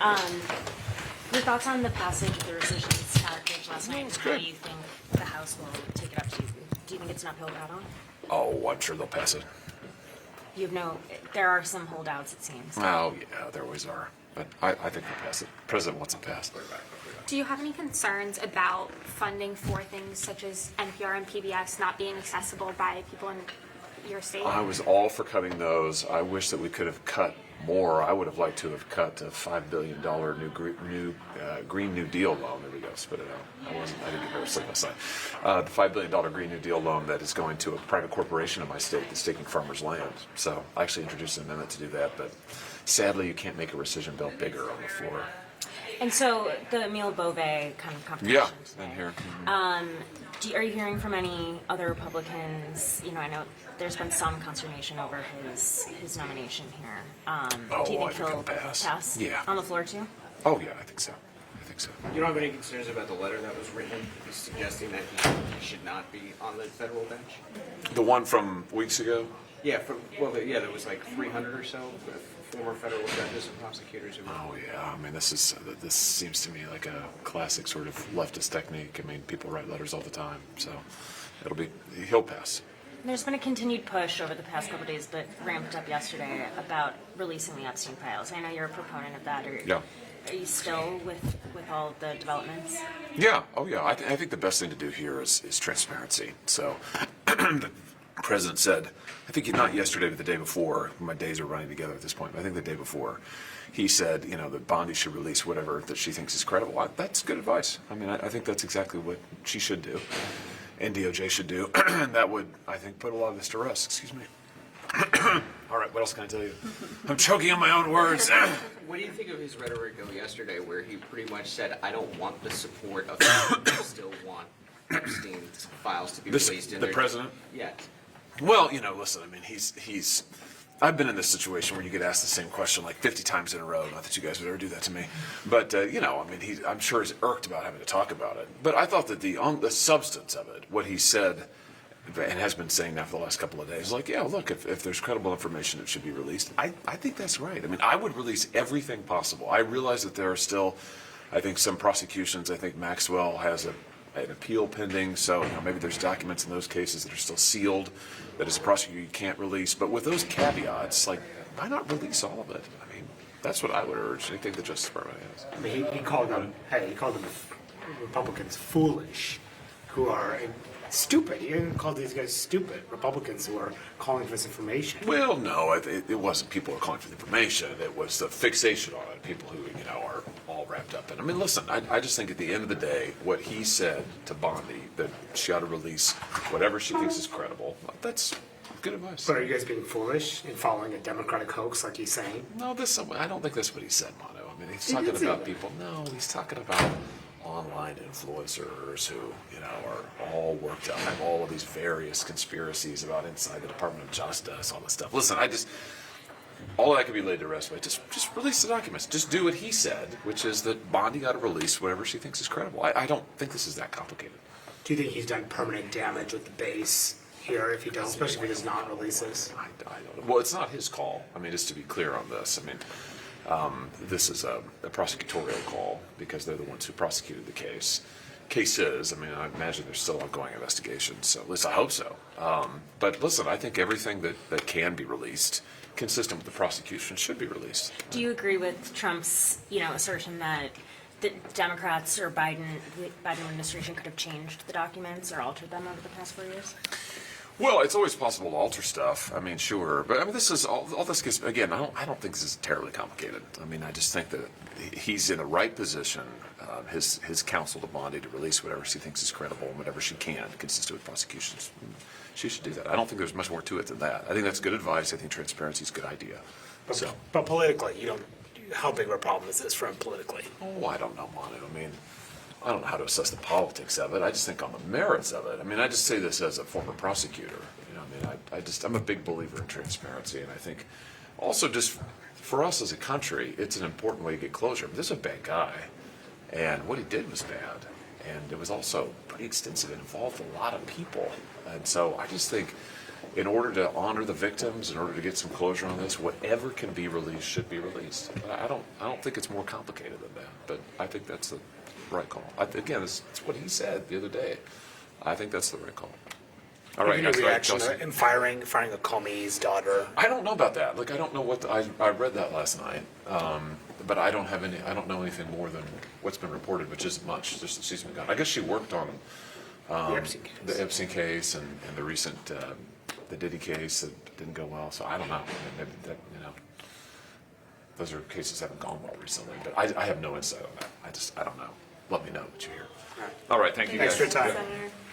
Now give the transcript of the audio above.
Your thoughts on the passage of the rescission package last night, and how you think the House will take it up to you? Do you think it's an uphill battle? Oh, I'm sure they'll pass it. There are some holdouts, it seems. Oh, yeah, there always are. But I think they'll pass it. The president wants it passed. Do you have any concerns about funding for things such as NPR and PBS not being accessible by people in your state? I was all for cutting those. I wish that we could have cut more. I would have liked to have cut a $5 billion Green New Deal loan. There we go, spit it out. I didn't get very slip aside. The $5 billion Green New Deal loan that is going to a private corporation in my state that's taking farmers' land. So I actually introduced an amendment to do that, but sadly you can't make a rescission bill bigger on the floor. And so the Emile Bove kind of confirmation Yeah, today. in here. Are you hearing from any other Republicans? I know there's been some consternation over his nomination here. Do you think he'll pass? Yeah. On the floor too? Oh yeah, I think so. You don't have any concerns about the letter that was written suggesting that he should not be on the federal bench? The one from weeks ago? Yeah, there was like 300 or so former federal judges and prosecutors who were. Oh yeah, I mean this seems to me like a classic sort of leftist technique. I mean people write letters all the time, so he'll pass. There's been a continued push over the past couple of days, but ramped up yesterday, about releasing the Epstein files. I know you're a proponent of that. Are you still with all the developments? Yeah. Oh yeah. I think the best thing to do here is transparency. So the president said, I think not yesterday, but the day before. My days are running together at this point. But I think the day before, he said, that Bondi should release whatever that she thinks is credible. That's good advice. I mean, I think that's exactly what she should do, and DOJ should do, and that would, I think, put a lot of this to rest. Excuse me. All right, what else can I tell you? I'm choking on my own words. What do you think of his rhetoric yesterday, where he pretty much said, "I don't want the support of people who still want Epstein's files to be released"? The president? Yes. Well, listen. I mean, he's. I've been in this situation where you get asked the same question like 50 times in a row. Not that you guys would ever do that to me, but I'm sure he's irked about having to talk about it. But I thought that the substance of it, what he said, and has been saying now for the last couple of days, like, yeah, look, if there's credible information that should be released, I think that's right. I mean, I would release everything possible. I realize that there are still, I think, some prosecutions. I think Maxwell has an appeal pending, so maybe there's documents in those cases that are still sealed that as a prosecutor you can't release. But with those caveats, like, why not release all of it? I mean, that's what I would urge. I think the Justice Department has. I mean, he called them Republicans foolish, who are stupid. He didn't call these guys stupid. Republicans who are calling for this information. Well, no, it wasn't people who are calling for the information. It was the fixation on it. People who are all wrapped up in. I mean, listen. I just think at the end of the day, what he said to Bondi, that she ought to release whatever she thinks is credible. That's good advice. But are you guys being foolish in following a Democratic hoax, like he's saying? No, I don't think that's what he said, Mono. I mean, he's talking about people. No, he's talking about online influencers who, are all worked out, have all of these various conspiracies about inside the Department of Justice, all this stuff. Listen, all of that can be laid to rest by just release the documents. Just do what he said, which is that Bondi got to release whatever she thinks is credible. I don't think this is that complicated. Do you think he's done permanent damage with the base here if he does, especially if he does not release this? I don't know. Well, it's not his call. I mean, just to be clear on this, this is a prosecutorial call because they're the ones who prosecuted the case. Cases, I imagine there's still ongoing investigations, so at least I hope so. But listen, I think everything that can be released, consistent with the prosecution, should be released. Do you agree with Trump's, assertion that the Democrats or the Biden administration could have changed the documents or altered them over the past 4 years? Well, it's always possible to alter stuff. I mean, sure, but this is all this gets. Again, I don't think this is terribly complicated. I just think that he's in the right position. His counsel to Bondi to release whatever she thinks is credible and whatever she can, consistent with prosecutions. She should do that. I don't think there's much more to it than that. I think that's good advice. I think transparency is a good idea. But politically, how big of a problem is this for him politically? Oh, I don't know, Manu. I don't know how to assess the politics of it. I just think on the merits of it. I just say this as a former prosecutor. I'm a big believer in transparency, and I think also just for us as a country, it's an important way to get closure. But this is a bad guy, and what he did was bad, and it was also pretty extensive and involved a lot of people. And so I just think in order to honor the victims, in order to get some closure on this, whatever can be released should be released. But I don't think it's more complicated than that. But I think that's the right call. Again, it's what he said the other day. I think that's the right call. All right, Any reaction Chelsea. in firing a Comey's daughter? I don't know about that. Like, I don't know what I read that last night, but I don't know anything more than what's been reported, which isn't much. Just that she's been gone. I guess she worked on the Epstein case and the recent the Diddy case that didn't go well. So I don't know. Maybe that, those are cases that haven't gone well recently. But I have no insight on that. I don't know. Let me know what you hear. All right. Thank you guys. Thanks for your time. Senator.